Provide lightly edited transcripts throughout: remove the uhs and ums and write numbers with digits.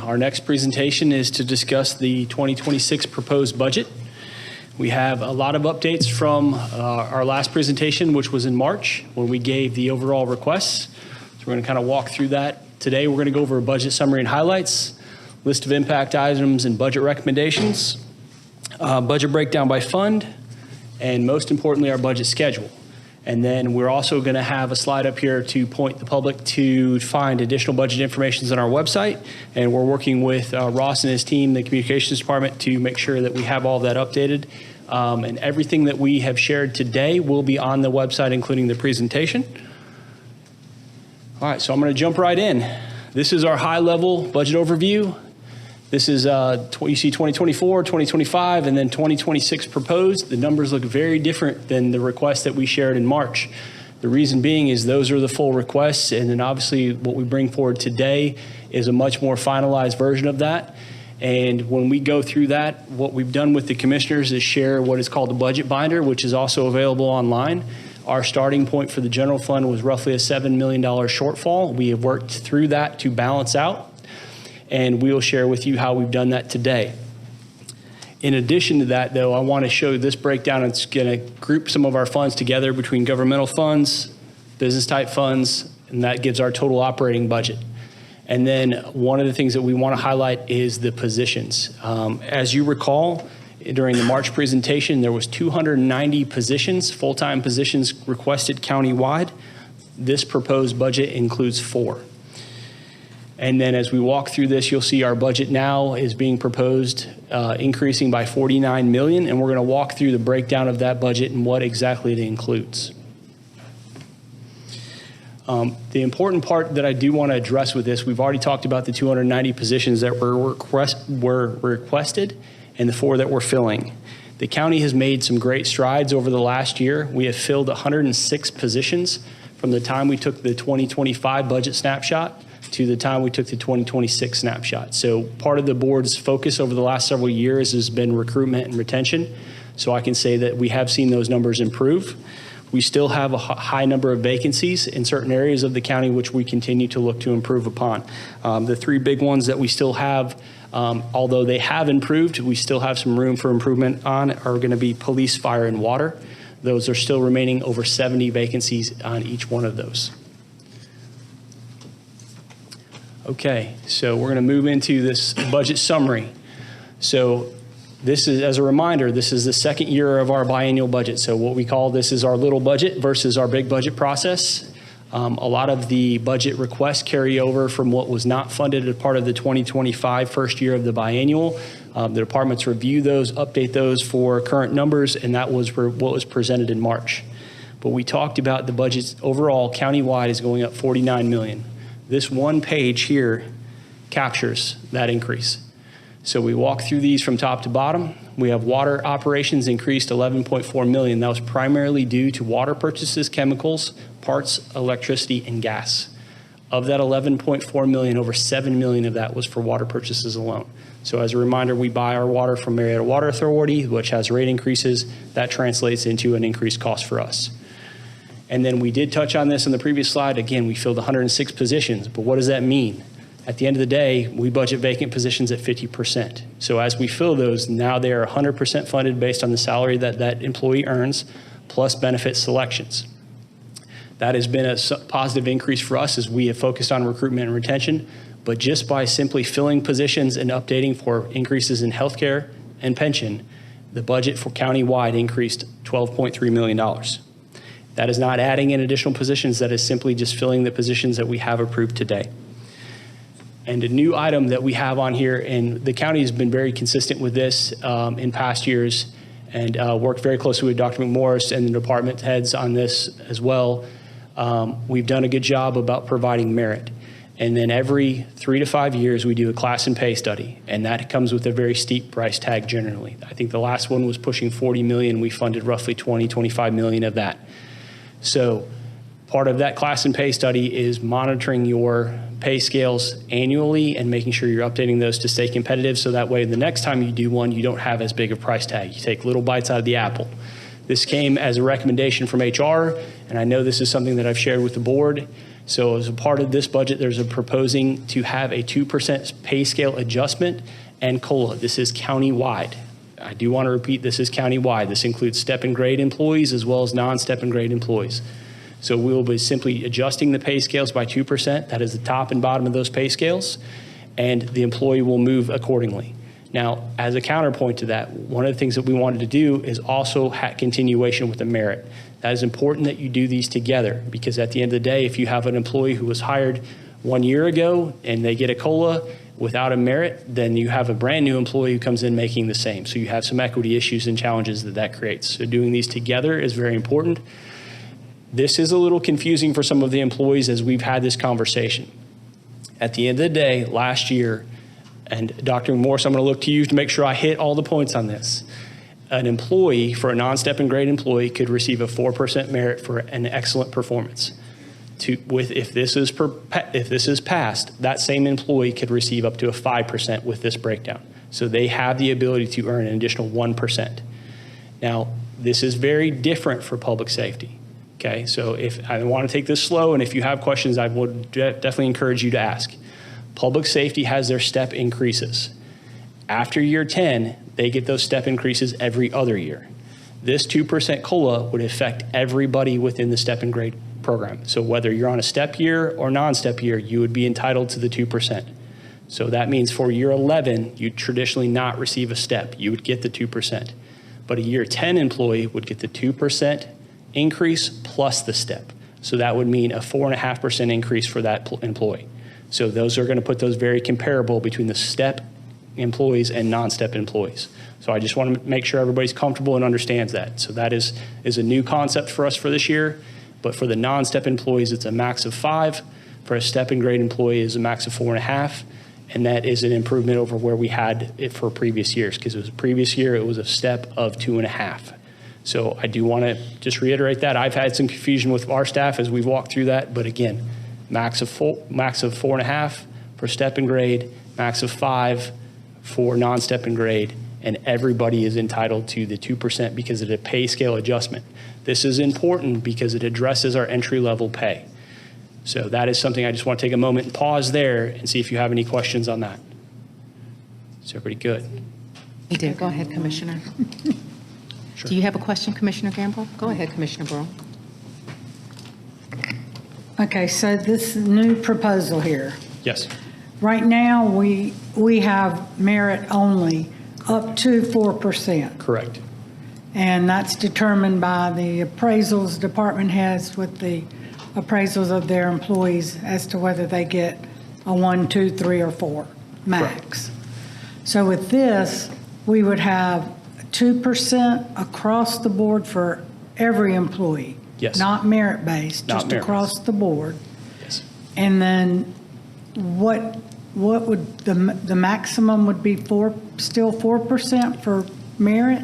Our next presentation is to discuss the 2026 proposed budget. We have a lot of updates from our last presentation, which was in March, when we gave the overall requests. So we're going to kind of walk through that. Today, we're going to go over a budget summary and highlights, list of impact items and budget recommendations, budget breakdown by fund, and most importantly, our budget schedule. And then we're also going to have a slide up here to point the public to find additional budget information on our website. And we're working with Ross and his team, the communications department, to make sure that we have all that updated. And everything that we have shared today will be on the website, including the presentation. All right, so I'm going to jump right in. This is our high-level budget overview. This is, you see 2024, 2025, and then 2026 proposed. The numbers look very different than the requests that we shared in March. The reason being is those are the full requests, and then obviously what we bring forward today is a much more finalized version of that. And when we go through that, what we've done with the commissioners is share what is called the budget binder, which is also available online. Our starting point for the general fund was roughly a $7 million shortfall. We have worked through that to balance out, and we will share with you how we've done that today. In addition to that, though, I want to show this breakdown. It's going to group some of our funds together between governmental funds, business type funds, and that gives our total operating budget. And then one of the things that we want to highlight is the positions. As you recall, during the March presentation, there was 290 positions, full-time positions requested countywide. This proposed budget includes 4. And then as we walk through this, you'll see our budget now is being proposed, increasing by $49 million, and we're going to walk through the breakdown of that budget and what exactly it includes. The important part that I do want to address with this, we've already talked about the 290 positions that were requested and the 4 that we're filling. The county has made some great strides over the last year. We have filled 106 positions from the time we took the 2025 budget snapshot to the time we took the 2026 snapshot. So part of the board's focus over the last several years has been recruitment and retention. So I can say that we have seen those numbers improve. We still have a high number of vacancies in certain areas of the county, which we continue to look to improve upon. The 3 big ones that we still have, although they have improved, we still have some room for improvement on, are going to be police, fire, and water. Those are still remaining over 70 vacancies on each one of those. Okay, so we're going to move into this budget summary. So this is, as a reminder, this is the second year of our biennial budget. So what we call this is our little budget versus our big budget process. A lot of the budget requests carry over from what was not funded as part of the 2025 first year of the biennial. The departments review those, update those for current numbers, and that was what was presented in March. But we talked about the budgets overall countywide is going up $49 million. This one page here captures that increase. So we walk through these from top to bottom. We have water operations increased $11.4 million. That was primarily due to water purchases, chemicals, parts, electricity, and gas. Of that $11.4 million, over $7 million of that was for water purchases alone. So as a reminder, we buy our water from Marietta Water Authority, which has rate increases. That translates into an increased cost for us. And then we did touch on this in the previous slide. Again, we filled 106 positions, but what does that mean? At the end of the day, we budget vacant positions at 50%. So as we fill those, now they are 100% funded based on the salary that that employee earns, plus benefit selections. That has been a positive increase for us as we have focused on recruitment and retention, but just by simply filling positions and updating for increases in healthcare and pension, the budget for countywide increased $12.3 million. That is not adding in additional positions, that is simply just filling the positions that we have approved today. And a new item that we have on here, and the county has been very consistent with this in past years, and worked very closely with Dr. McMorris and the department heads on this as well. We've done a good job about providing merit. And then every 3 to 5 years, we do a class and pay study, and that comes with a very steep price tag generally. I think the last one was pushing 40 million. We funded roughly 25 million of that. So part of that class and pay study is monitoring your pay scales annually and making sure you're updating those to stay competitive, so that way the next time you do one, you don't have as big a price tag. You take little bites out of the apple. This came as a recommendation from HR, and I know this is something that I've shared with the board. So as a part of this budget, there's a proposing to have a 2% pay scale adjustment and COLA. This is countywide. I do want to repeat, this is countywide. This includes step and grade employees as well as non-step and grade employees. So we will be simply adjusting the pay scales by 2%. That is the top and bottom of those pay scales, and the employee will move accordingly. Now, as a counterpoint to that, one of the things that we wanted to do is also continuation with the merit. That is important that you do these together, because at the end of the day, if you have an employee who was hired 1 year ago and they get a COLA without a merit, then you have a brand new employee who comes in making the same. So you have some equity issues and challenges that creates. So doing these together is very important. This is a little confusing for some of the employees as we've had this conversation. At the end of the day, last year, and Dr. Morse, I'm going to look to you to make sure I hit all the points on this. An employee, for a non-step and grade employee, could receive a 4% merit for an excellent performance. If this is passed, that same employee could receive up to a 5% with this breakdown. So they have the ability to earn an additional 1%. Now, this is very different for public safety. Okay, so if I want to take this slow, and if you have questions, I would definitely encourage you to ask. Public safety has their step increases. After year 10, they get those step increases every other year. This 2% COLA would affect everybody within the step and grade program. So whether you're on a step year or non-step year, you would be entitled to the 2%. So that means for year 11, you'd traditionally not receive a step. You would get the 2%. But a year 10 employee would get the 2% increase plus the step. So that would mean a 4.5% increase for that employee. So those are going to put those very comparable between the step employees and non-step employees. So I just want to make sure everybody's comfortable and understands that. So that is a new concept for us for this year. But for the non-step employees, it's a max of 5. For a step and grade employee, it's a max of 4.5. And that is an improvement over where we had it for previous years, because it was previous year, it was a step of 2.5. So I do want to just reiterate that. I've had some confusion with our staff as we've walked through that. But again, max of 4.5 for step and grade, max of 5 for non-step and grade, and everybody is entitled to the 2% because of the pay scale adjustment. This is important because it addresses our entry-level pay. So that is something I just want to take a moment and pause there and see if you have any questions on that. Is everybody good? We do. Go ahead, Commissioner. Sure. Do you have a question, Commissioner Gamble? Go ahead, Commissioner Burrow. Okay, so this new proposal here. Yes. Right now, we have merit only up to 4%. Correct. And that's determined by the appraisals department has with the appraisals of their employees as to whether they get a 1, 2, 3, or 4 max. Correct. So with this, we would have 2% across the board for every employee. Yes. Not merit-based, just merit-based. across the board. Yes. And then what would the maximum would be still 4% for merit?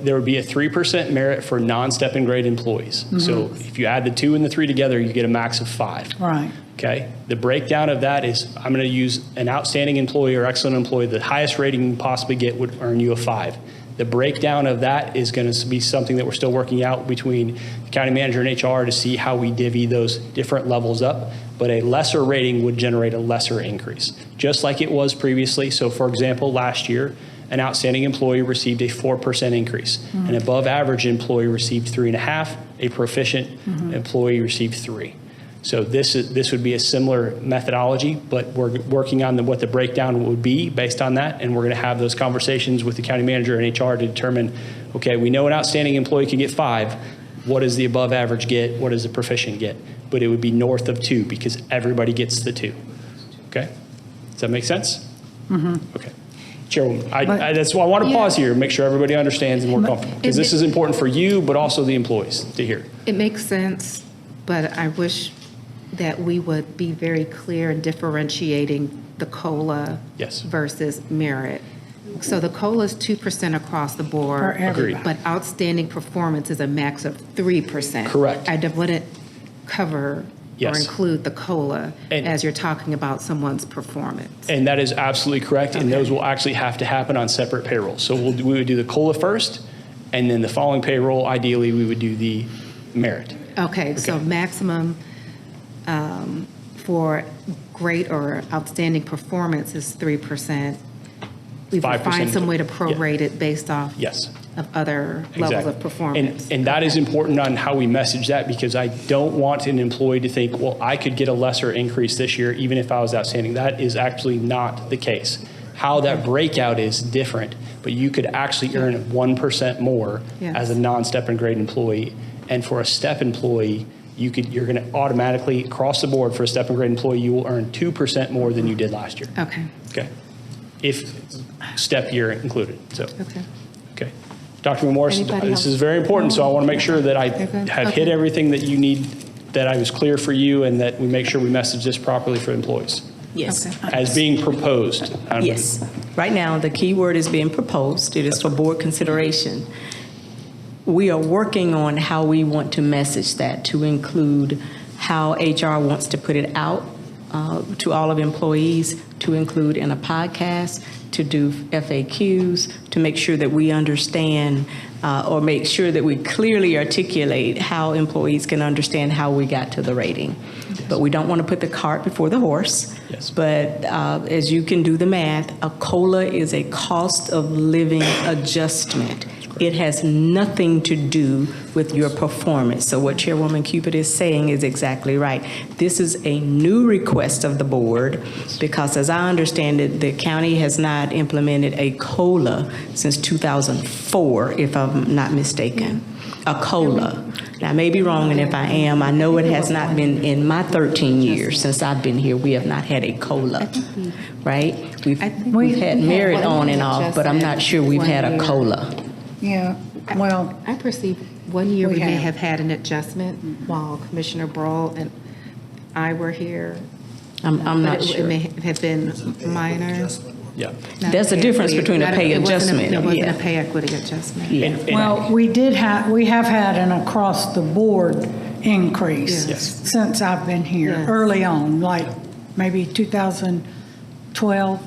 There would be a 3% merit for non-step and grade employees. Mm-hmm. So if you add the 2 and the 3 together, you get a max of 5. Right. Okay. The breakdown of that is I'm going to use an outstanding employee or excellent employee. The highest rating you can possibly get would earn you a 5. The breakdown of that is going to be something that we're still working out between the county manager and HR to see how we divvy those different levels up. But a lesser rating would generate a lesser increase, just like it was previously. So, for example, last year, an outstanding employee received a 4% increase. Mm-hmm. An above average employee received 3.5. A proficient employee received 3. So this would be a similar methodology, but we're working on what the breakdown would be based on that, and we're going to have those conversations with the county manager and HR to determine, okay, we know an outstanding employee can get 5. What does the above average get? What does the proficient get? But it would be north of 2 because everybody gets the 2. Okay? Does that make sense? Mm-hmm. Okay. Chairwoman, that's why I want to pause here, make sure everybody understands and we're comfortable, because this is important for you, but also the employees to hear. It makes sense, but I wish that we would be very clear in differentiating the COLA versus merit. So the COLA is 2% across the board. Agreed. But outstanding performance is a max of 3%. Correct. I wouldn't cover or include the COLA as you're talking about someone's performance. And that is absolutely correct, and those will actually have to happen on separate payrolls. So we would do the COLA first, and then the following payroll, ideally, we would do the merit. Okay. So maximum for great or outstanding performance is 3%. We would 5%. find some way to prorate it based off Yes. of other levels of performance. And that is important on how we message that, because I don't want an employee to think, well, I could get a lesser increase this year even if I was outstanding. That is actually not the case. How that breakout is different, but you could actually earn 1% more Yes. as a non-step and grade employee. And for a step employee, you're going to automatically, across the board, for a step and grade employee, you will earn 2% more than you did last year. Okay. Okay. If step year included. So. Okay. Okay. Dr. Morris, Anybody this else? is very important, so I want to make sure that I You're good? have hit Okay. everything that you need, that I was clear for you, and that we make sure we message this properly for employees Yes. Okay. as being proposed. Yes. Right now, the key word is being proposed. It is for board consideration. We are working on how we want to message that, to include how HR wants to put it out to all of employees, to include in a podcast, to do FAQs, to make sure that we understand or make sure that we clearly articulate how employees can understand how we got to the rating. But we don't want to put the cart before the horse. Yes. But as you can do the math, a COLA is a cost of living adjustment. It has nothing to do with your performance. So what Chairwoman Cupid is saying is exactly right. This is a new request of the board because, as I understand it, the county has not implemented a COLA since 2004, if I'm not mistaken. A COLA. Now, I may be wrong, and if I am, I know it has not been in my 13 years since I've been here. We have not had a COLA, right? We've had merit on and off, but I'm not sure we've had a COLA. Yeah, well, I perceive 1 year We we may have. have had an adjustment while Commissioner Brawl and I were here. I'm But not It sure. may have been minor. Yeah. Not There's a pay difference equity. between a Not pay it wasn't adjustment, It wasn't yeah. a pay equity adjustment. Yeah. And well, we have had an across-the-board increase Yes. since I've been here, Yes. early on, like maybe 2012.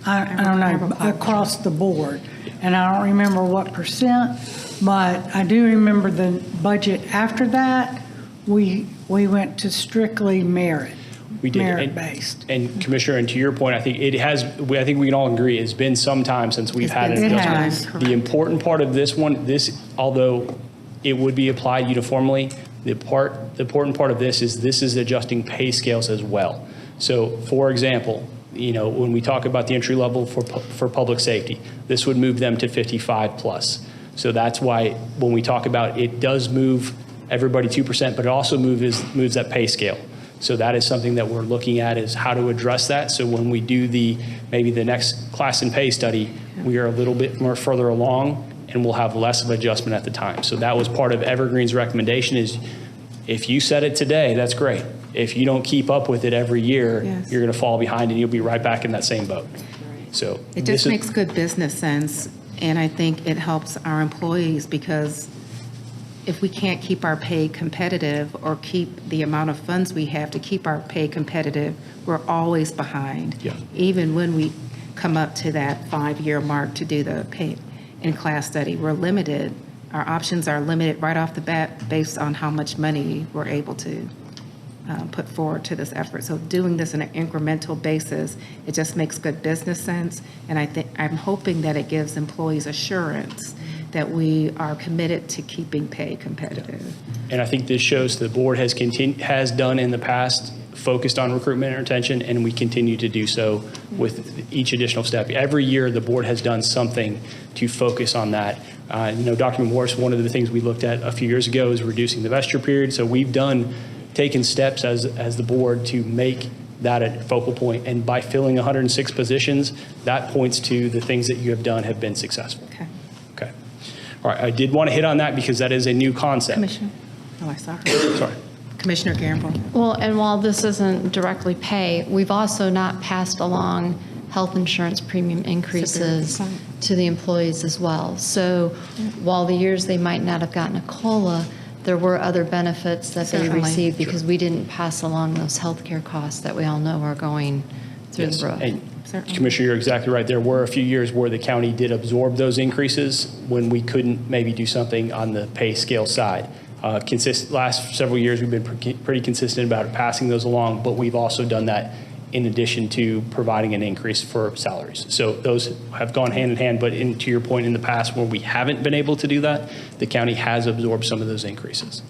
I don't know, recall. across the board. And I don't remember what percent, but I do remember the budget after that, we went to strictly merit. We did. Merit-based. And Commissioner, and to your point, I think I think we can all agree, it's been some time since we've It's had been an some adjustment. time, The correct. important part of this one, although it would be applied uniformly, the important part of this is adjusting pay scales as well. So, for example, when we talk about the entry level for public safety, this would move them to 55 plus. So that's why when we talk about it does move everybody 2%, but it also moves that pay scale. So that is something that we're looking at, is how to address that. So when we do maybe the next class and pay study, we are a little bit more further along and we'll have less of adjustment at the time. So that was part of Evergreen's recommendation, is if you set it today, that's great. If you don't keep up with it every year, Yes. you're going to fall behind and you'll be right back in that same boat. So It this just makes good business sense, and I think it helps our employees, because if we can't keep our pay competitive or keep the amount of funds we have to keep our pay competitive, we're always behind. Yeah. Even when we come up to that 5-year mark to do the pay in class study, we're limited. Our options are limited right off the bat based on how much money we're able to put forward to this effort. So doing this on an incremental basis, it just makes good business sense. And I'm hoping that it gives employees assurance that we are committed to keeping pay competitive. And I think this shows the board has done in the past, focused on recruitment and retention, and we continue to do so with each additional step. Every year, the board has done something to focus on that. Dr. Morris, one of the things we looked at a few years ago is reducing the vesture period. So we've taken steps as the board to make that a focal point. And by filling 106 positions, that points to the things that you have done have been successful. Okay. Okay. All right. I did want to hit on that because that is a new concept. Commissioner? Oh, I saw her. Sorry. Commissioner Gamble. Well, and while this isn't directly pay, we've also not passed along health insurance premium increases to the employees as well. So while the years they might not have gotten a COLA, there were other benefits that they Certainly. received because we didn't pass along those healthcare costs that we all know are going through Yes. the roof. And Certainly. Commissioner, you're exactly right. There were a few years where the county did absorb those increases when we couldn't maybe do something on the pay scale side. Last several years, we've been pretty consistent about passing those along, but we've also done that in addition to providing an increase for salaries. So those have gone hand in hand, but to your point, in the past where we haven't been able to do that, the county has absorbed some of those increases.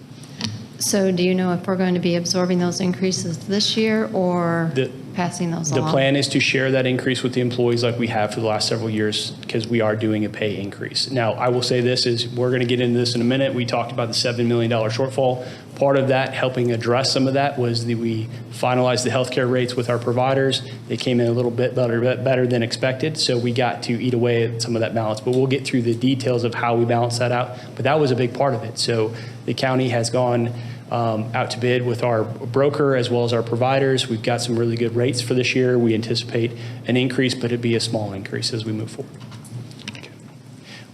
So do you know if we're going to be absorbing those increases this year or passing those along? The plan is to share that increase with the employees like we have for the last several years, because we are doing a pay increase. Now, I will say this is, we're going to get into this in a minute. We talked about the $7 million shortfall. Part of that, helping address some of that, was we finalized the healthcare rates with our providers. They came in a little bit better than expected, so we got to eat away at some of that balance. But we'll get through the details of how we balance that out. But that was a big part of it. So the county has gone out to bid with our broker as well as our providers. We've got some really good rates for this year. We anticipate an increase, but it'd be a small increase as we move forward. Okay.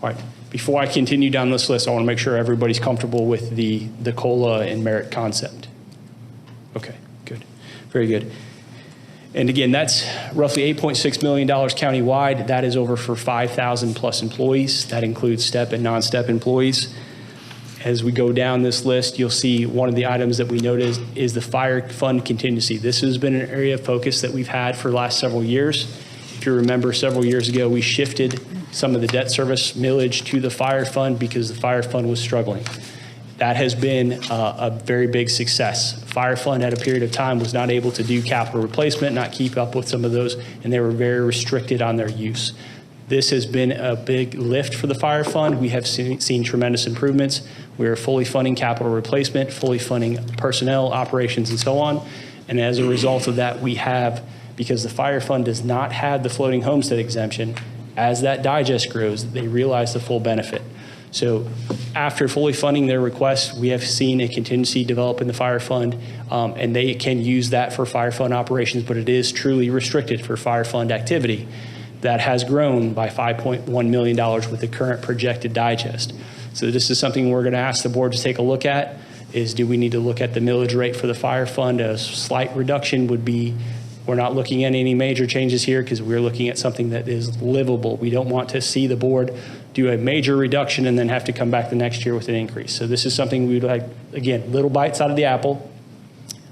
All right. Before I continue down this list, I want to make sure everybody's comfortable with the COLA and merit concept. Okay, good. Very good. And again, that's roughly $8.6 million countywide. That is over for 5,000 plus employees. That includes step and non-step employees. As we go down this list, you'll see one of the items that we noticed is the fire fund contingency. This has been an area of focus that we've had for the last several years. If you remember, several years ago, we shifted some of the debt service millage to the fire fund because the fire fund was struggling. That has been a very big success. Fire fund at a period of time was not able to do capital replacement, not keep up with some of those, and they were very restricted on their use. This has been a big lift for the fire fund. We have seen tremendous improvements. We are fully funding capital replacement, fully funding personnel, operations, and so on. And as a result of that, we have, because the fire fund does not have the floating homestead exemption, as that digest grows, they realize the full benefit. So after fully funding their request, we have seen a contingency develop in the fire fund, and they can use that for fire fund operations, but it is truly restricted for fire fund activity. That has grown by $5.1 million with the current projected digest. So this is something we're going to ask the board to take a look at, is do we need to look at the millage rate for the fire fund? A slight reduction would be, we're not looking at any major changes here because we're looking at something that is livable. We don't want to see the board do a major reduction and then have to come back the next year with an increase. So this is something we'd like, again, little bites out of the apple.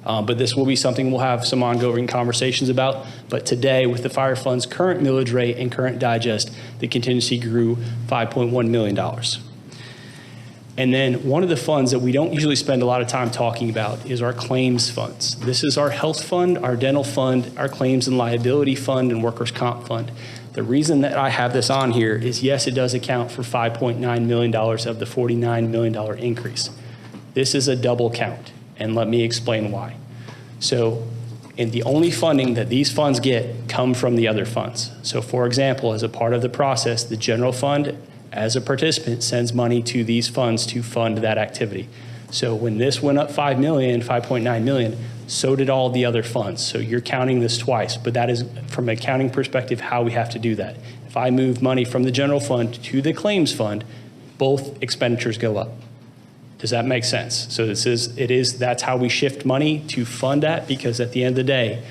But this will be something we'll have some ongoing conversations about. But today, with the fire fund's current millage rate and current digest, the contingency grew $5.1 million. And then one of the funds that we don't usually spend a lot of time talking about is our claims funds. This is our health fund, our dental fund, our claims and liability fund, and workers' comp fund. The reason that I have this on here is, yes, it does account for $5.9 million of the $49 million increase. This is a double count. And let me explain why. So, and the only funding that these funds get come from the other funds. So for example, as a part of the process, the general fund, as a participant, sends money to these funds to fund that activity. So when this went up $5.9 million, so did all the other funds. So you're counting this twice, but that is, from an accounting perspective, how we have to do that. If I move money from the general fund to the claims fund, both expenditures go up. Does that make sense? So that's how we shift money to fund that, because at the end of the day,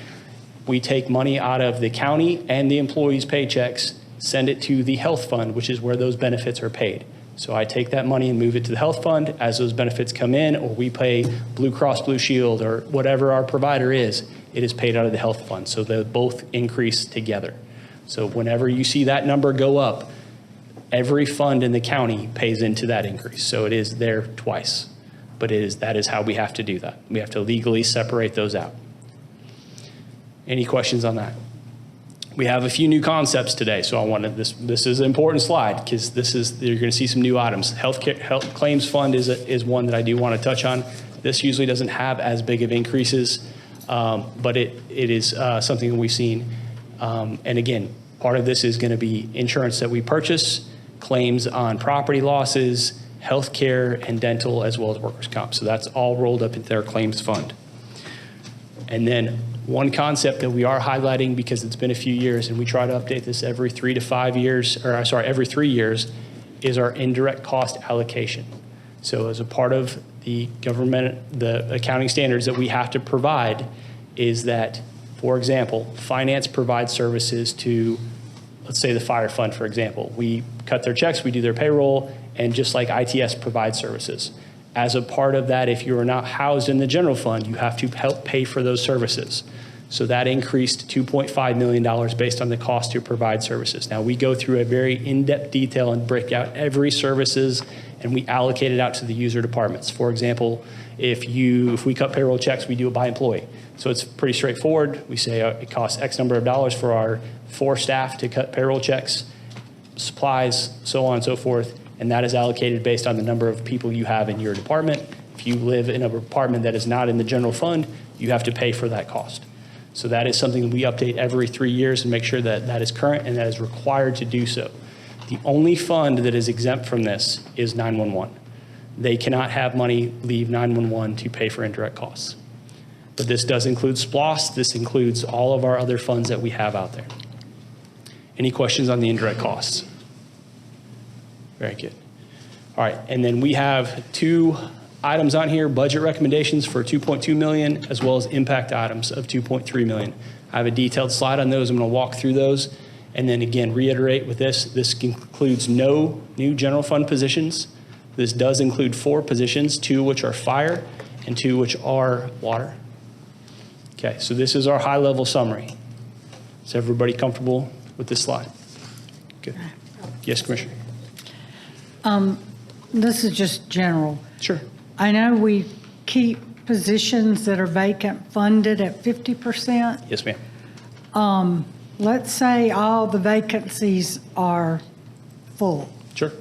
we take money out of the county and the employees' paychecks, send it to the health fund, which is where those benefits are paid. So I take that money and move it to the health fund. As those benefits come in, or we pay Blue Cross Blue Shield or whatever our provider is, it is paid out of the health fund. So they both increase together. So whenever you see that number go up, every fund in the county pays into that increase. So it is there twice, but that is how we have to do that. We have to legally separate those out. Any questions on that? We have a few new concepts today, so I wanted this is an important slide because you're going to see some new items. Health claims fund is one that I do want to touch on. This usually doesn't have as big of increases, but it is something that we've seen. And again, part of this is going to be insurance that we purchase, claims on property losses, health care, and dental, as well as workers' comp. So that's all rolled up into their claims fund. And then one concept that we are highlighting, because it's been a few years and we try to update this every 3 years, is our indirect cost allocation. So as a part of the government, the accounting standards that we have to provide is that, for example, finance provides services to, let's say, the fire fund, for example. We cut their checks, we do their payroll, and just like ITS provides services. As a part of that, if you are not housed in the general fund, you have to help pay for those services. So that increased to $2.5 million based on the cost to provide services. Now, we go through a very in-depth detail and break out every services, and we allocate it out to the user departments. For example, if we cut payroll checks, we do it by employee. So it's pretty straightforward. We say it costs X number of dollars for our 4 staff to cut payroll checks, supplies, so on and so forth, and that is allocated based on the number of people you have in your department. If you live in a department that is not in the general fund, you have to pay for that cost. So that is something we update every 3 years and make sure that that is current and that is required to do so. The only fund that is exempt from this is 911. They cannot have money leave 911 to pay for indirect costs. But this does include SPLOST. This includes all of our other funds that we have out there. Any questions on the indirect costs? Very good. All right, and then we have 2 items on here, budget recommendations for $2.2 million, as well as impact items of $2.3 million. I have a detailed slide on those. I'm going to walk through those. And then again, reiterate with this includes no new general fund positions. This does include 4 positions, 2 which are fire and 2 which are water. Okay, so this is our high-level summary. Is everybody comfortable with this slide? Good. Yes, Commissioner. This is just general. Sure. I know we keep positions that are vacant funded at 50%. Yes, ma'am. Let's say all the vacancies are full. Sure.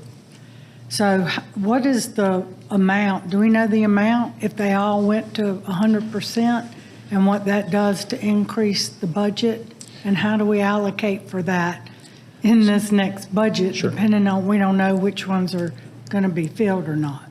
So what is the amount? Do we know the amount if they all went to 100% and what that does to increase the budget? And how do we allocate for that in this next budget, Sure. depending on, we don't know which ones are going to be filled or not?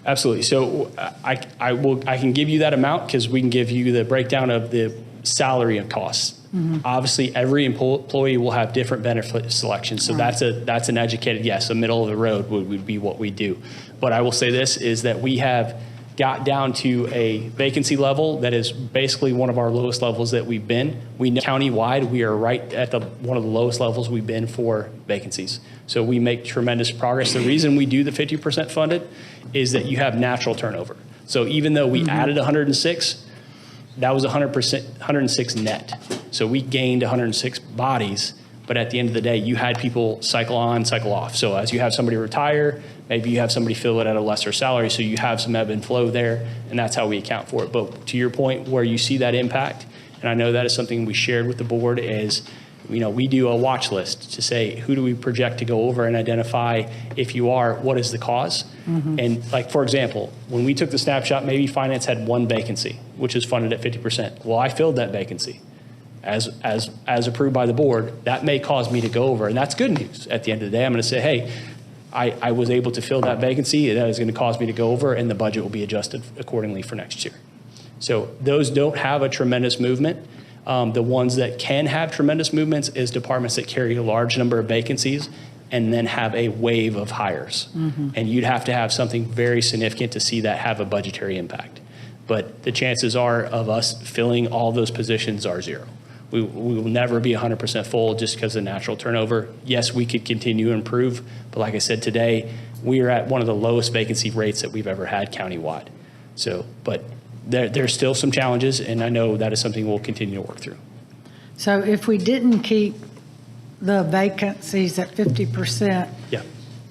Absolutely. So I can give you that amount because we can give you the breakdown of the salary and costs. Mm-hmm. Obviously, every employee will have different benefit selections. So that's an educated yes. A middle of the road would be what we do. But I will say this is that we have got down to a vacancy level that is basically one of our lowest levels that we've been. We know countywide we are right at one of the lowest levels we've been for vacancies. So we make tremendous progress. The reason we do the 50% funded is that you have natural turnover. So even though we added 106, that was 106 net. So we gained 106 bodies, but at the end of the day, you had people cycle on, cycle off. So as you have somebody retire, maybe you have somebody fill it at a lesser salary, so you have some ebb and flow there, and that's how we account for it. But to your point, where you see that impact, and I know that is something we shared with the board, is we do a watch list to say, who do we project to go over and identify, if you are, what is the cause? Mm-hmm. And like, for example, when we took the snapshot, maybe finance had 1 vacancy, which is funded at 50%. Well, I filled that vacancy as approved by the board. That may cause me to go over, and that's good news. At the end of the day, I'm going to say, hey, I was able to fill that vacancy. That is going to cause me to go over, and the budget will be adjusted accordingly for next year. So those don't have a tremendous movement. The ones that can have tremendous movements is departments that carry a large number of vacancies and then have a wave of hires. Mm-hmm. And you'd have to have something very significant to see that have a budgetary impact. But the chances are of us filling all those positions are 0. We will never be 100% full just because of natural turnover. Yes, we could continue to improve, but like I said today, we are at one of the lowest vacancy rates that we've ever had countywide. So, but there's still some challenges, and I know that is something we'll continue to work through. So if we didn't keep the vacancies at 50%, yeah,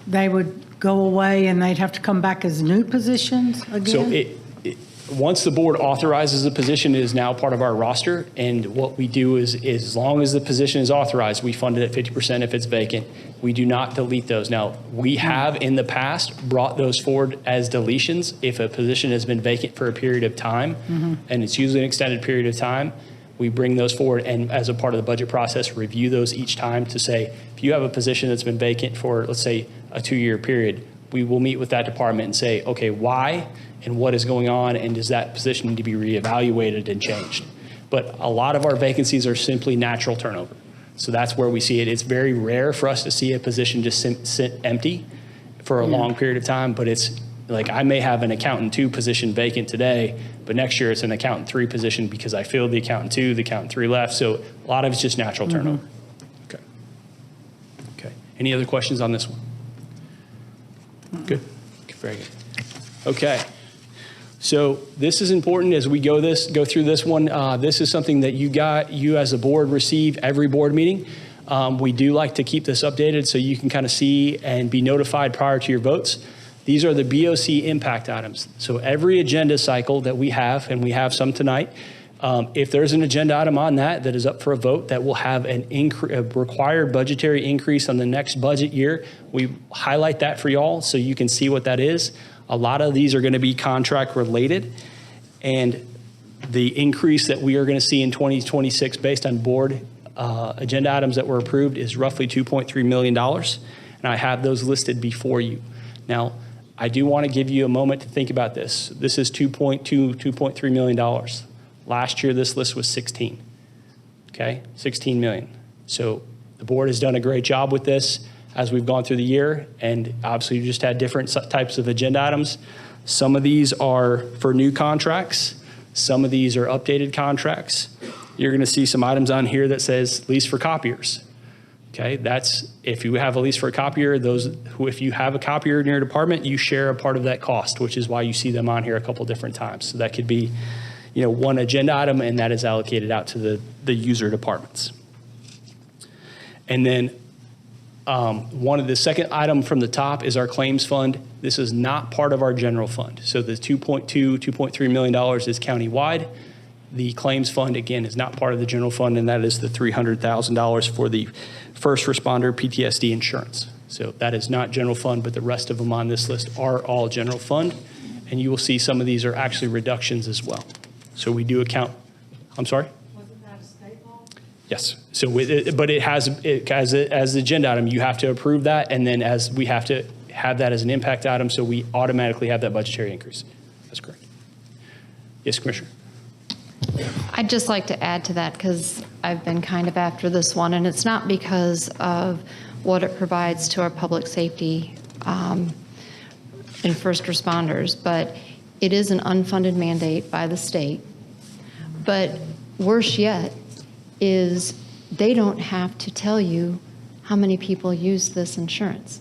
they would go away and they'd have to come back as new positions again? So once the board authorizes a position, it is now part of our roster. And what we do is as long as the position is authorized, we fund it at 50% if it's vacant. We do not delete those. Now, we have in the past brought those forward as deletions if a position has been vacant for a period of time, and it's usually an extended period of time. We bring those forward and as a part of the budget process, review those each time to say, if you have a position that's been vacant for, let's say, a 2-year period, we will meet with that department and say, okay, why and what is going on, and does that position need to be reevaluated and changed? But a lot of our vacancies are simply natural turnover. So that's where we see it. It's very rare for us to see a position just sit empty for a long period of time, but it's like I may have an accountant 2 position vacant today, but next year it's an accountant 3 position because I filled the accountant 2, the accountant 3 left. So a lot of it's just natural turnover. Okay. Okay. Any other questions on this one? Good. Very good. Okay. So this is important as we go through this one. This is something that you as a board receive every board meeting. We do like to keep this updated so you can kind of see and be notified prior to your votes. These are the BOC impact items. So every agenda cycle that we have, and we have some tonight, if there's an agenda item on that is up for a vote that will have a required budgetary increase on the next budget year, we highlight that for y'all so you can see what that is. A lot of these are going to be contract related, and the increase that we are going to see in 2026 based on board agenda items that were approved is roughly $2.3 million, and I have those listed before you. Now, I do want to give you a moment to think about this. This is $2.3 million. Last year, this list was 16, okay? 16 million. So the board has done a great job with this as we've gone through the year, and obviously you just had different types of agenda items. Some of these are for new contracts. Some of these are updated contracts. You're going to see some items on here that says lease for copiers. Okay, that's if you have a lease for a copier, if you have a copier in your department, you share a part of that cost, which is why you see them on here a couple different times. So that could be, one agenda item, and that is allocated out to the user departments. And then the second item from the top is our claims fund. This is not part of our general fund. So the $2.3 million is countywide. The claims fund, again, is not part of the general fund, and that is the $300,000 for the first responder PTSD insurance. So that is not general fund, but the rest of them on this list are all general fund. And you will see some of these are actually reductions as well. So we do account, I'm sorry? Wasn't that a state law? Yes. So, but it has as the agenda item, you have to approve that, and then as we have to have that as an impact item, so we automatically have that budgetary increase. That's correct. Yes, Commissioner. I'd just like to add to that because I've been kind of after this one, and it's not because of what it provides to our public safety and first responders, but it is an unfunded mandate by the state. But worse yet is they don't have to tell you how many people use this insurance.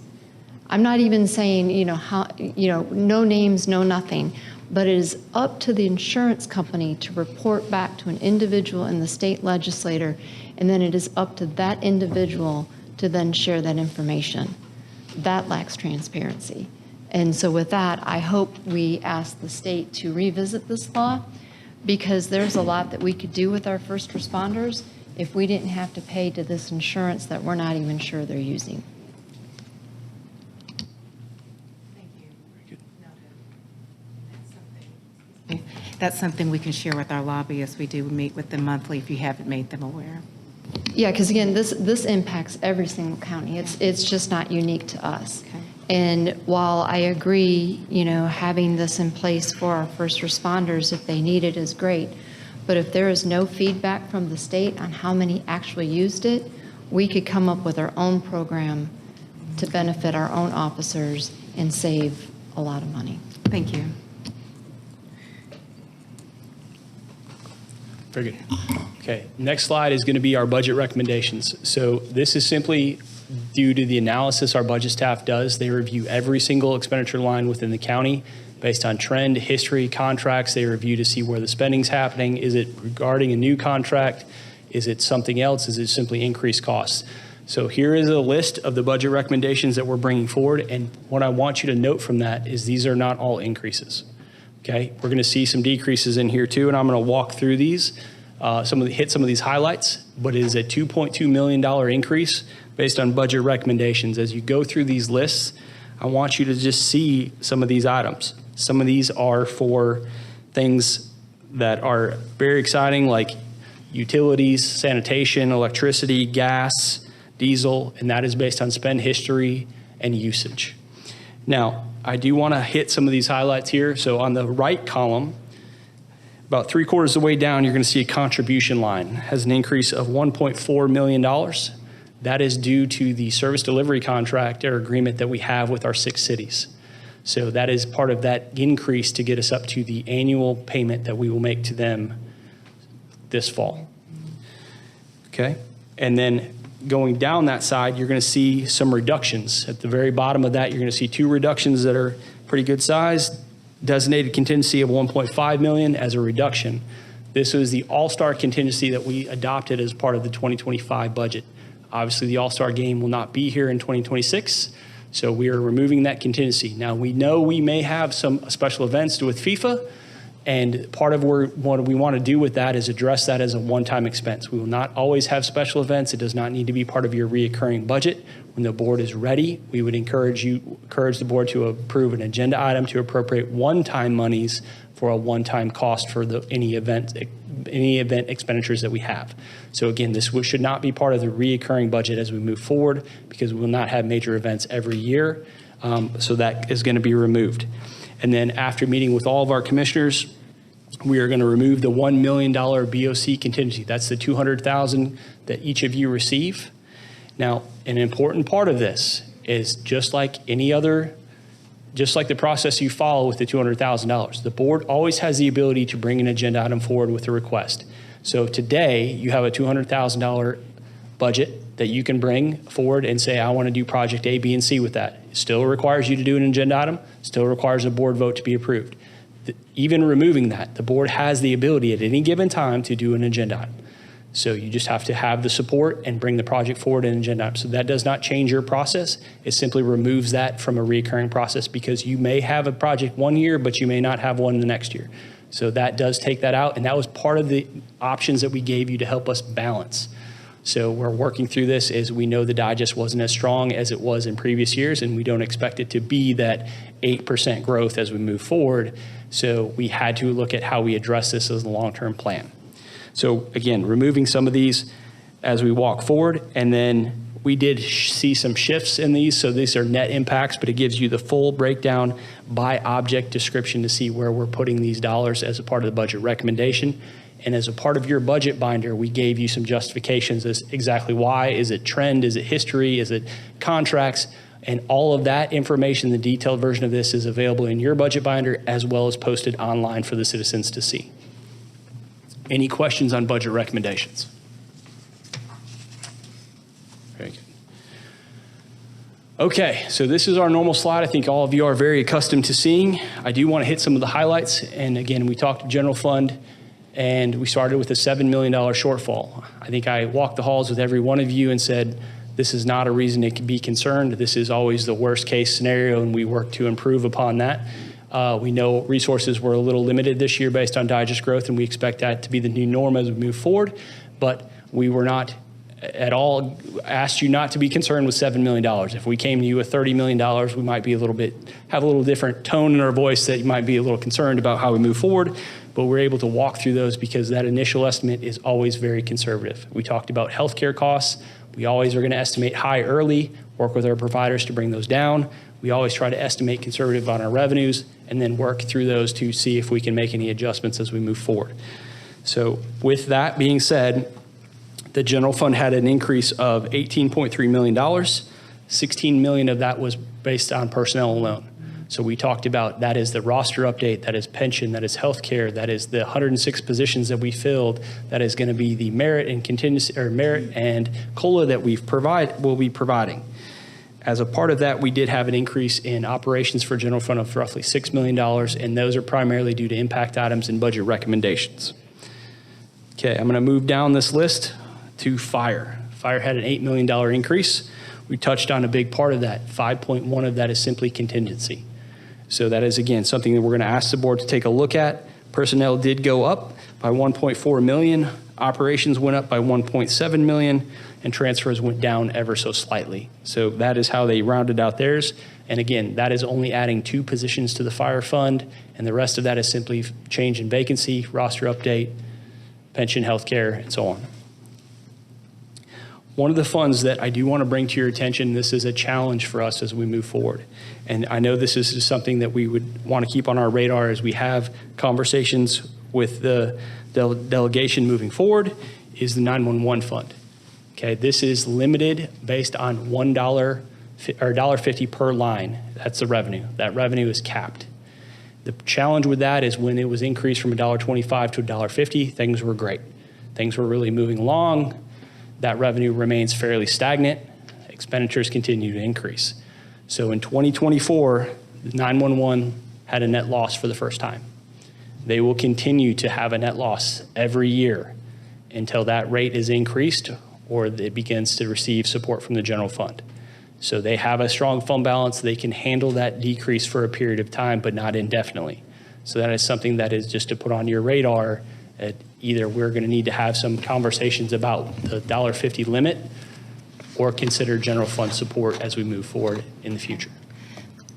I'm not even saying, no names, no nothing. But it is up to the insurance company to report back to an individual and the state legislator, and then it is up to that individual to then share that information. That lacks transparency. And so with that, I hope we ask the state to revisit this law, because there's a lot that we could do with our first responders if we didn't have to pay to this insurance that we're not even sure they're using. That's something we can share with our lobbyists. We do meet with them monthly if you haven't made them aware. Yeah, because again, this impacts every single county. It's just not unique to us. Okay. And while I agree, having this in place for our first responders if they need it is great, but if there is no feedback from the state on how many actually used it, we could come up with our own program to benefit our own officers and save a lot of money. Thank you. Very good. Okay, next slide is going to be our budget recommendations. So this is simply due to the analysis our budget staff does. They review every single expenditure line within the county based on trend, history, contracts. They review to see where the spending's happening. Is it regarding a new contract? Is it something else? Is it simply increased costs? So here is a list of the budget recommendations that we're bringing forward. And what I want you to note from that is these are not all increases. Okay, we're going to see some decreases in here too, and I'm going to walk through these, hit some of these highlights, but it is a $2.2 million increase based on budget recommendations. As you go through these lists, I want you to just see some of these items. Some of these are for things that are very exciting, like utilities, sanitation, electricity, gas, diesel, and that is based on spend history and usage. Now, I do want to hit some of these highlights here. So on the right column, about 3/4 of the way down, you're going to see a contribution line. It has an increase of $1.4 million. That is due to the service delivery contract or agreement that we have with our 6 cities. So that is part of that increase to get us up to the annual payment that we will make to them this fall. Okay? And then going down that side, you're going to see some reductions. At the very bottom of that, you're going to see 2 reductions that are pretty good size. designated contingency of $1.5 million as a reduction. This was the all-star contingency that we adopted as part of the 2025 budget. Obviously, the all-star game will not be here in 2026, so we are removing that contingency. Now, we know we may have some special events with FIFA, and part of what we want to do with that is address that as a one-time expense. We will not always have special events. It does not need to be part of your reoccurring budget. When the board is ready, we would encourage the board to approve an agenda item to appropriate one-time monies for a one-time cost for any event expenditures that we have. So again, this should not be part of the reoccurring budget as we move forward, because we will not have major events every year. So that is going to be removed. And then after meeting with all of our commissioners, we are going to remove the $1 million BOC contingency. That's the $200,000 that each of you receive. Now, an important part of this is just like the process you follow with the $200,000, the board always has the ability to bring an agenda item forward with a request. So today you have a $200,000 budget that you can bring forward and say, I want to do project A, B, and C with that. It still requires you to do an agenda item, still requires a board vote to be approved. Even removing that, the board has the ability at any given time to do an agenda item. So you just have to have the support and bring the project forward in an agenda item. So that does not change your process. It simply removes that from a recurring process, because you may have a project one year, but you may not have one the next year. So that does take that out. And that was part of the options that we gave you to help us balance. So we're working through this as we know the digest wasn't as strong as it was in previous years, and we don't expect it to be that 8% growth as we move forward. So we had to look at how we address this as a long-term plan. So again, removing some of these as we walk forward, and then we did see some shifts in these. So these are net impacts, but it gives you the full breakdown by object description to see where we're putting these dollars as a part of the budget recommendation. And as a part of your budget binder, we gave you some justifications as exactly why. Is it trend? Is it history? Is it contracts? And all of that information, the detailed version of this, is available in your budget binder as well as posted online for the citizens to see. Any questions on budget recommendations? Very good. Okay, so this is our normal slide. I think all of you are very accustomed to seeing. I do want to hit some of the highlights. And again, we talked general fund, and we started with a $7 million shortfall. I think I walked the halls with every one of you and said, this is not a reason to be concerned. This is always the worst case scenario, and we work to improve upon that. We know resources were a little limited this year based on digest growth, and we expect that to be the new norm as we move forward. But we were not at all asked you not to be concerned with $7 million. If we came to you with $30 million, we might be have a little different tone in our voice that you might be a little concerned about how we move forward. But we're able to walk through those because that initial estimate is always very conservative. We talked about healthcare costs. We always are going to estimate high early, work with our providers to bring those down. We always try to estimate conservative on our revenues and then work through those to see if we can make any adjustments as we move forward. So with that being said, the general fund had an increase of $18.3 million. $16 million of that was based on personnel alone. So we talked about that is the roster update, that is pension, that is healthcare, that is the 106 positions that we filled, that is going to be the merit and contingency or merit and COLA that will be providing. As a part of that, we did have an increase in operations for general fund of roughly $6 million, and those are primarily due to impact items and budget recommendations. Okay, I'm going to move down this list to fire. Fire had an $8 million increase. We touched on a big part of that. 5.1 of that is simply contingency. So that is, again, something that we're going to ask the board to take a look at. Personnel did go up by $1.4 million. Operations went up by $1.7 million, and transfers went down ever so slightly. So that is how they rounded out theirs. And again, that is only adding 2 positions to the fire fund, and the rest of that is simply change in vacancy, roster update, pension, healthcare, and so on. One of the funds that I do want to bring to your attention, this is a challenge for us as we move forward. And I know this is something that we would want to keep on our radar as we have conversations with the delegation moving forward, is the 911 fund. Okay, this is limited based on $1 or $1.50 per line. That's the revenue. That revenue is capped. The challenge with that is when it was increased from $1.25 to $1.50, things were great. Things were really moving along. That revenue remains fairly stagnant. Expenditures continue to increase. So in 2024, the 911 had a net loss for the first time. They will continue to have a net loss every year until that rate is increased or it begins to receive support from the general fund. So they have a strong fund balance. They can handle that decrease for a period of time, but not indefinitely. So that is something that is just to put on your radar. Either we're going to need to have some conversations about the $1.50 limit or consider general fund support as we move forward in the future.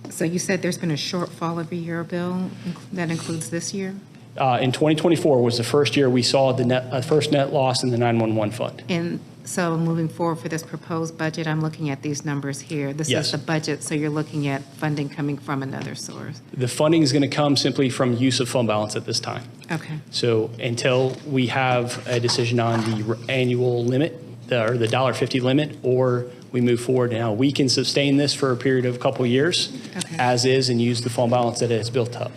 So you said there's been a shortfall every year, Bill, that includes this year? In 2024 was the first year we saw the first net loss in the 911 fund. And so moving forward for this proposed budget, I'm looking at these numbers here. This Yes. is the budget, so you're looking at funding coming from another source. The funding is going to come simply from use of fund balance at this time. Okay. So until we have a decision on the annual limit, or the $1.50 limit, or we move forward. Now, we can sustain this for a period of a couple of years Okay. as is and use the fund balance that it has built up.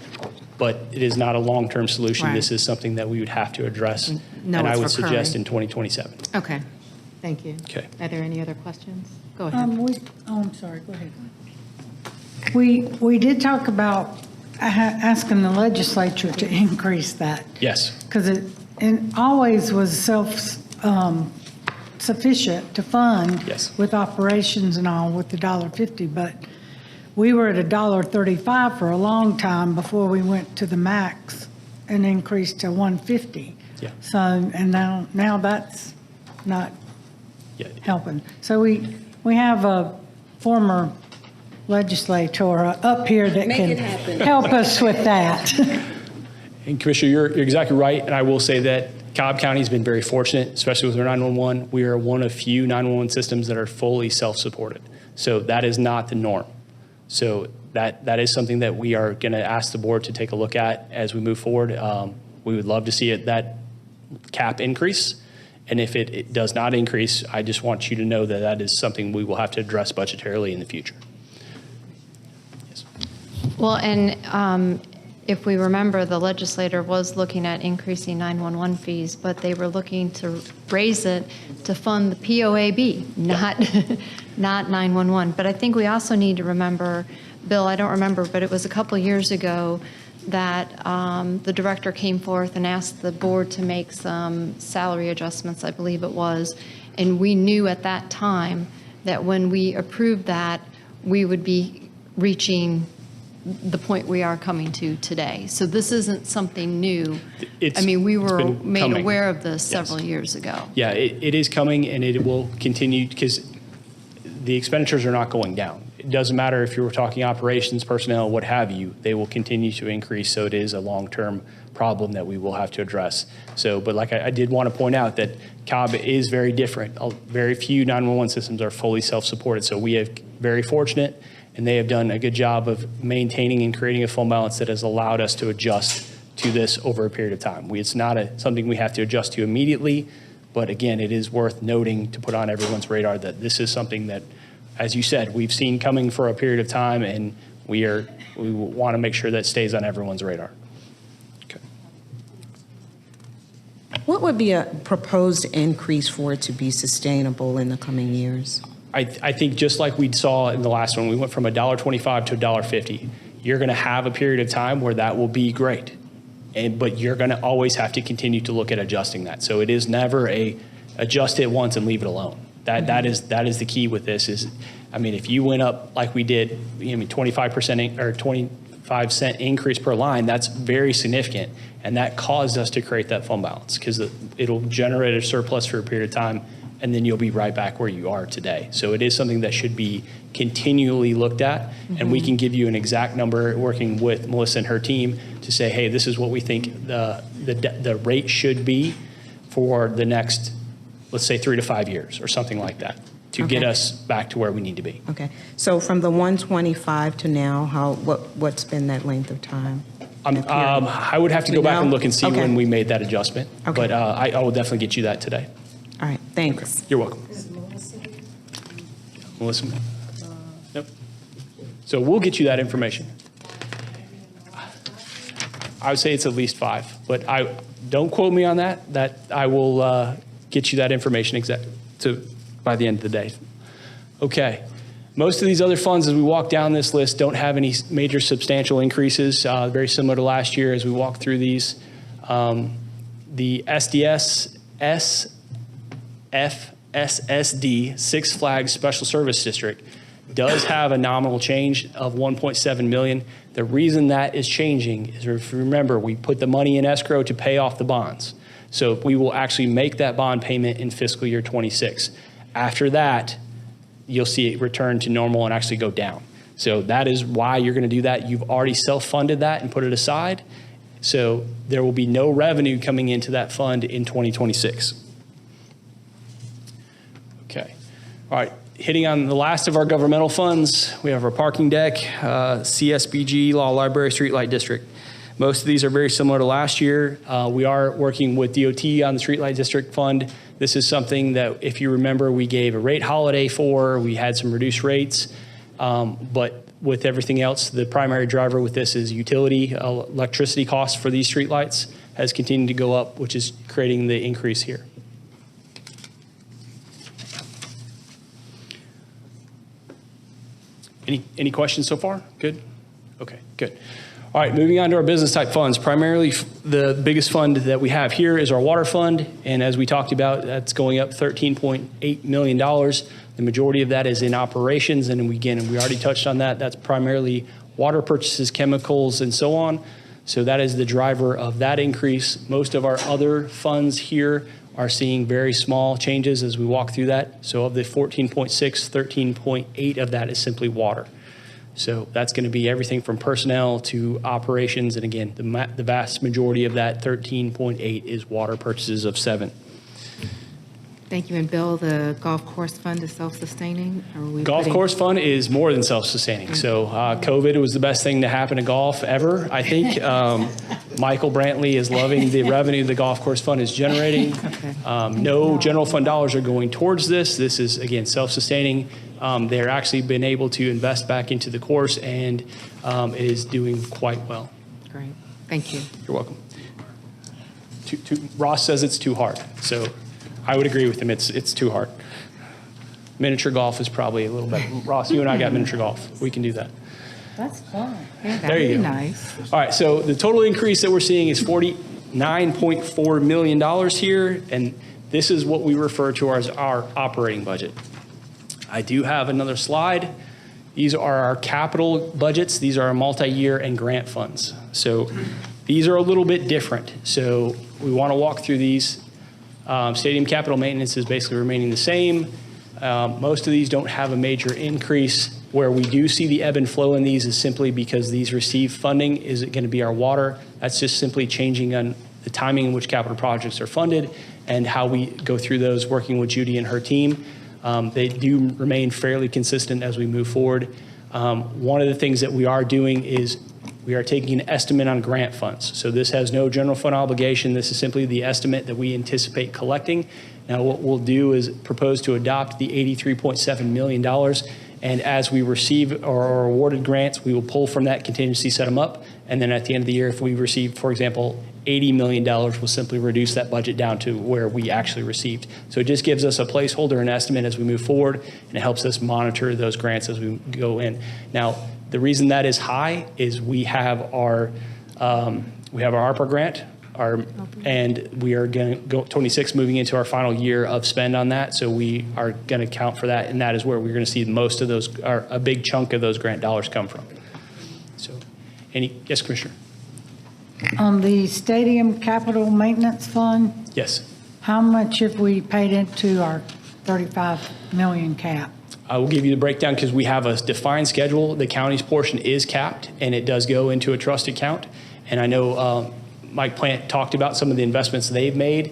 But it is not a long-term solution. Right. This is something that we would have to address, No, and I it's would suggest recurring. in 2027. Okay. Thank you. Okay. Are there any other questions? Go ahead. I'm sorry, go ahead. We did talk about asking the legislature to increase that, Yes. because it always was sufficient to fund Yes. with operations and all with the $1.50, but we were at $1.35 for a long time before we went to the max and increased to $1.50. Yeah. So, and now that's not Yeah. helping. So we have a former legislator up here that can help us with that. And Commissioner, you're exactly right, and I will say that Cobb County has been very fortunate, especially with our 911. We are one of few 911 systems that are fully self-supported. So that is not the norm. So that is something that we are going to ask the board to take a look at as we move forward. We would love to see that cap increase. And if it does not increase, I just want you to know that that is something we will have to address budgetarily in the future. Yes. Well, and if we remember, the legislator was looking at increasing 911 fees, but they were looking to raise it to fund the POAB, not 911. But I think we also need to remember, Bill, I don't remember, but it was a couple years ago that the director came forth and asked the board to make some salary adjustments, I believe it was. And we knew at that time that when we approved that, we would be reaching the point we are coming to today. So this isn't something new. We were been made coming. aware of this Yes. several years ago. Yeah, it is coming, and it will continue because the expenditures are not going down. It doesn't matter if you were talking operations, personnel, what have you, they will continue to increase. So it is a long-term problem that we will have to address. So, but like I did want to point out that Cobb is very different. Very few 911 systems are fully self-supported. So we have very fortunate, and they have done a good job of maintaining and creating a fund balance that has allowed us to adjust to this over a period of time. It's not something we have to adjust to immediately, but again, it is worth noting to put on everyone's radar that this is something that, as you said, we've seen coming for a period of time, and we want to make sure that stays on everyone's radar. Okay. What would be a proposed increase for it to be sustainable in the coming years? I think just like we saw in the last one, we went from $1.25 to $1.50. You're going to have a period of time where that will be great, but you're going to always have to continue to look at adjusting that. So it is never adjust it once and leave it alone. That is the key with this is, if you went up like we did, 25% or 25-cent increase per line, that's very significant. And that caused us to create that fund balance because it'll generate a surplus for a period of time, and then you'll be right back where you are today. So it is something that should be continually looked at, and we can give you an exact number working with Melissa and her team to say, hey, this is what we think the rate should be for the next, let's say, 3 to 5 years or something like that to get us back to where we need to be. Okay, so from the 125 to now, what's been that length of time? I would have to go back and look and see Okay. when we made that adjustment, Okay. but I will definitely get you that today. All right, thanks. You're welcome. Melissa? Nope. So we'll get you that information. I would say it's at least 5, but don't quote me on that. That I will get you that information by the end of the day. Okay. Most of these other funds, as we walk down this list, don't have any major substantial increases, very similar to last year as we walk through these. The SDS, SFSSD, Six Flags Special Service District, does have a nominal change of $1.7 million. The reason that is changing is, if you remember, we put the money in escrow to pay off the bonds. So we will actually make that bond payment in fiscal year 26. After that, you'll see it return to normal and actually go down. So that is why you're going to do that. You've already self-funded that and put it aside. So there will be no revenue coming into that fund in 2026. Okay. All right. Hitting on the last of our governmental funds, we have our parking deck, CSBG, Law Library Streetlight District. Most of these are very similar to last year. We are working with DOT on the Streetlight District Fund. This is something that, if you remember, we gave a rate holiday for. We had some reduced rates, but with everything else, the primary driver with this is utility. Electricity costs for these streetlights has continued to go up, which is creating the increase here. Any questions so far? Good? Okay, good. All right, moving on to our business type funds. Primarily, the biggest fund that we have here is our water fund. And as we talked about, that's going up $13.8 million. The majority of that is in operations. And again, we already touched on that. That's primarily water purchases, chemicals, and so on. So that is the driver of that increase. Most of our other funds here are seeing very small changes as we walk through that. So of the 14.6, 13.8 of that is simply water. So that's going to be everything from personnel to operations. And again, the vast majority of that 13.8 is water purchases of 7. Thank you. And Bill, the golf course fund is self-sustaining? Golf course fund is more than self-sustaining. So COVID was the best thing to happen to golf ever, I think. Michael Brantley is loving the revenue the golf course fund is generating. Okay. No general fund dollars are going towards this. This is, again, self-sustaining. They're actually been able to invest back into the course, and it is doing quite well. Great. Thank you. You're welcome. Ross says it's too hard. So I would agree with him. It's too hard. Miniature golf is probably a little better. Ross, you and I got miniature golf. We can do that. That's fun. Yeah, There you go. Nice. All right, so the total increase that we're seeing is $49.4 million here, and this is what we refer to as our operating budget. I do have another slide. These are our capital budgets. These are our multi-year and grant funds. So these are a little bit different. So we want to walk through these. Stadium capital maintenance is basically remaining the same. Most of these don't have a major increase. Where we do see the ebb and flow in these is simply because these receive funding. Is it going to be our water? That's just simply changing on the timing in which capital projects are funded and how we go through those, working with Judy and her team. They do remain fairly consistent as we move forward. One of the things that we are doing is we are taking an estimate on grant funds. So this has no general fund obligation. This is simply the estimate that we anticipate collecting. Now what we'll do is propose to adopt the $83.7 million. And as we receive or are awarded grants, we will pull from that contingency, set them up. And then at the end of the year, if we receive, for example, $80 million, we'll simply reduce that budget down to where we actually received. So it just gives us a placeholder, an estimate as we move forward, and it helps us monitor those grants as we go in. Now, the reason that is high is we have our ARPA grant, and we are going to go 26 moving into our final year of spend on that. So we are going to count for that, and that is where we're going to see most of those, or a big chunk of those grant dollars come from. So, yes, Commissioner? On the stadium capital maintenance fund, Yes. how much have we paid into our 35 million cap? I will give you the breakdown because we have a defined schedule. The county's portion is capped, and it does go into a trust account. And I know Mike Plant talked about some of the investments they've made.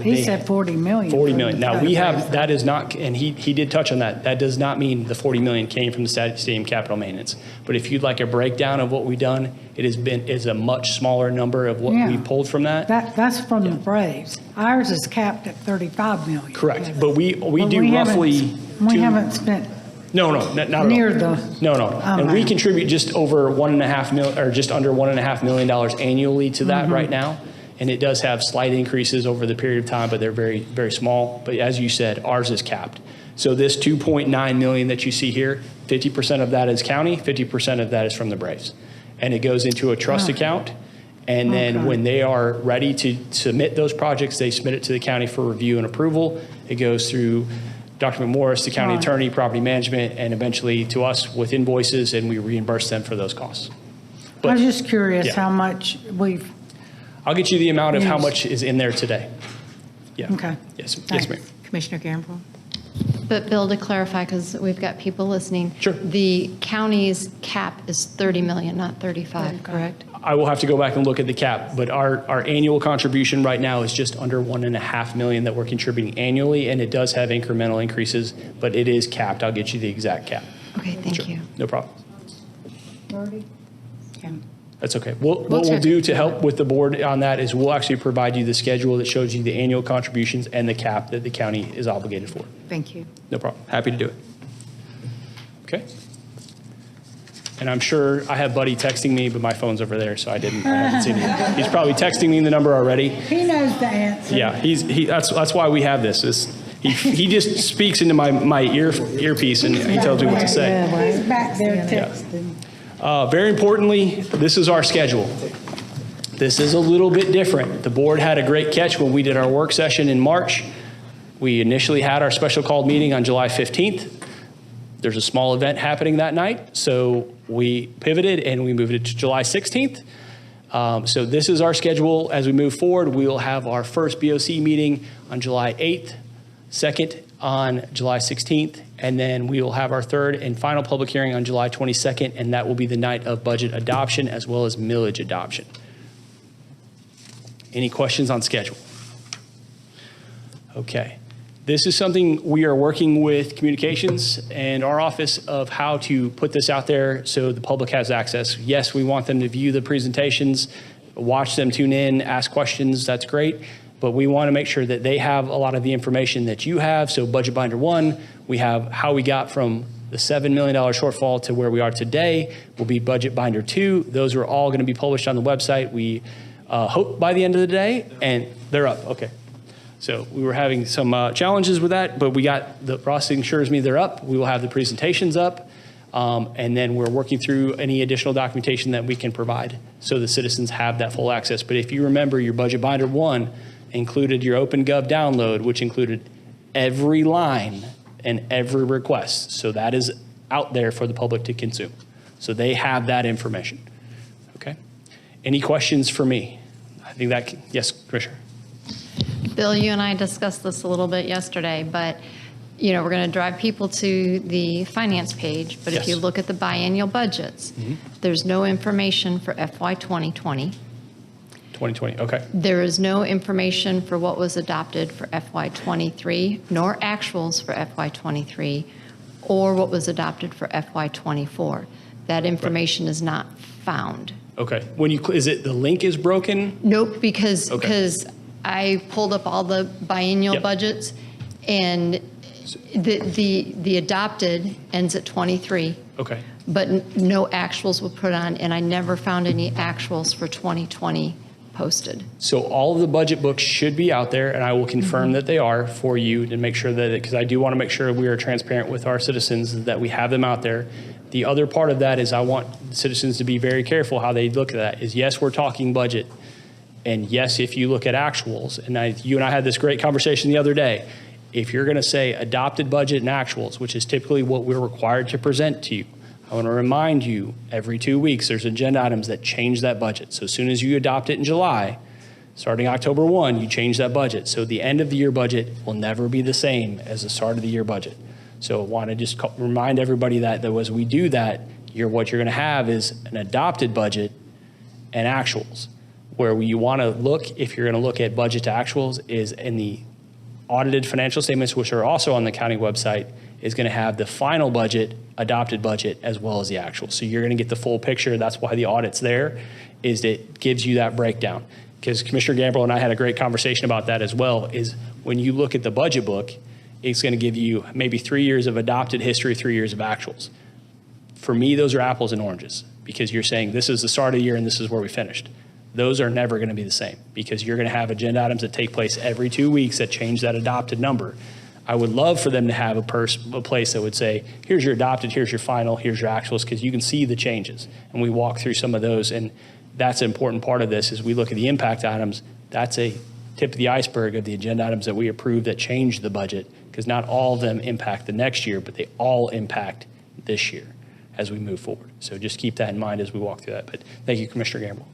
He said 40 million. 40 million. Now we have, that is not, and he did touch on that. That does not mean the 40 million came from the stadium capital maintenance. But if you'd like a breakdown of what we've done, it is a much smaller number of what we pulled from that. That's from the Braves. Ours is capped at 35 million. Correct. But we But do roughly. We haven't spent No, not at all. near the. No. And we contribute just over $1.5 million, or just under $1.5 million annually to that right now. And it does have slight increases over the period of time, but they're very, very small. But as you said, ours is capped. So this 2.9 million that you see here, 50% of that is county, 50% of that is from the Braves. And it goes into a trust account. And then when they are ready to submit those projects, they submit it to the county for review and approval. It goes through Dr. McMorris, the county attorney, property management, and eventually to us with invoices, and we reimburse them for those costs. I was just curious Yeah. how much we've, I'll get you the amount of how Yes. much is in there today. Yeah. Okay. Yes, Thanks. ma'am. Commissioner Gamble? But Bill, to clarify, because we've got people listening. Sure. The county's cap is 30 million, not 35, correct? I will have to go back and look at the cap, but our annual contribution right now is just under 1.5 million that we're contributing annually, and it does have incremental increases, but it is capped. I'll get you the exact cap. Okay, thank Sure. you. No problem. Okay. That's okay. What we'll check do it. to help with the board on that is we'll actually provide you the schedule that shows you the annual contributions and the cap that the county is obligated for. Thank you. No problem. Happy to do it. Okay. And I'm sure I have Buddy texting me, but my phone's over there, so I haven't seen it. He's probably texting me the number already. he knows the answer. Yeah, that's why we have this. He just speaks into my earpiece and he tells me what to say. He's back there texting. Very importantly, this is our schedule. This is a little bit different. The board had a great catch when we did our work session in March. We initially had our special called meeting on July 15th. There's a small event happening that night, so we pivoted and we moved it to July 16th. So this is our schedule as we move forward. We will have our first BOC meeting on July 8th, second on July 16th, and then we will have our third and final public hearing on July 22nd, and that will be the night of budget adoption as well as millage adoption. Any questions on schedule? Okay. This is something we are working with communications and our office of how to put this out there so the public has access. Yes, we want them to view the presentations, watch them, tune in, ask questions. That's great. But we want to make sure that they have a lot of the information that you have. So Budget Binder 1, we have how we got from the $7 million shortfall to where we are today will be Budget Binder 2. Those are all going to be published on the website. We hope by the end of the day, and they're up. Okay. So we were having some challenges with that, but we got Ross assures me they're up. We will have the presentations up, and then we're working through any additional documentation that we can provide so the citizens have that full access. But if you remember, your Budget Binder 1 included your OpenGov download, which included every line and every request. So that is out there for the public to consume. So they have that information. Okay. Any questions for me? I think that, yes, Commissioner. Bill, you and I discussed this a little bit yesterday, but we're going to drive people to the finance page, but if you Yes. look at the biennial budgets, there's no information for FY 2020. 2020, okay. There is no information for what was adopted for FY 23, nor actuals for FY 23, or what was adopted for FY 24. That information is not found. Okay. When you, is it the link is broken? Nope, because Okay. I pulled up all the biennial Yep. budgets, and the adopted ends at 23, Okay. but no actuals were put on, and I never found any actuals for 2020 posted. So all of the budget books should be out there, and I will confirm that they are for you to make sure that, because I do want to make sure we are transparent with our citizens that we have them out there. The other part of that is I want citizens to be very careful how they look at that is, yes, we're talking budget. And yes, if you look at actuals, and you and I had this great conversation the other day, if you're going to say adopted budget and actuals, which is typically what we're required to present to you, I want to remind you every 2 weeks there's agenda items that change that budget. So as soon as you adopt it in July, starting October 1, you change that budget. So the end of the year budget will never be the same as the start of the year budget. So I want to just remind everybody that as we do that, what you're going to have is an adopted budget and actuals. Where you want to look, if you're going to look at budget to actuals, is in the audited financial statements, which are also on the county website, is going to have the final budget, adopted budget, as well as the actual. So you're going to get the full picture. That's why the audit's there, is it gives you that breakdown. Because Commissioner Gamble and I had a great conversation about that as well, is when you look at the budget book, it's going to give you maybe 3 years of adopted history, 3 years of actuals. For me, those are apples and oranges, because you're saying this is the start of the year and this is where we finished. Those are never going to be the same, because you're going to have agenda items that take place every 2 weeks that change that adopted number. I would love for them to have a place that would say, here's your adopted, here's your final, here's your actuals, because you can see the changes. And we walk through some of those, and that's an important part of this. Is we look at the impact items, that's a tip of the iceberg of the agenda items that we approve that change the budget, because not all of them impact the next year, but they all impact this year as we move forward. So just keep that in mind as we walk through that. But thank you, Commissioner Gamble.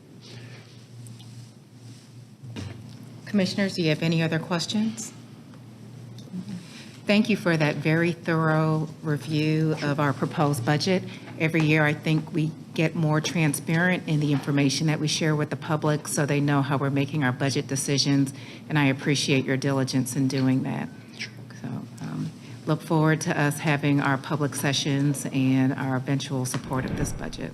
Commissioners, do you have any other questions? Thank you for that very thorough review of our proposed budget. Every year, I think we get more transparent in the information that we share with the public so they know how we're making our budget decisions, and I appreciate your diligence in doing that. So look forward to us having our public sessions and our eventual support of this budget.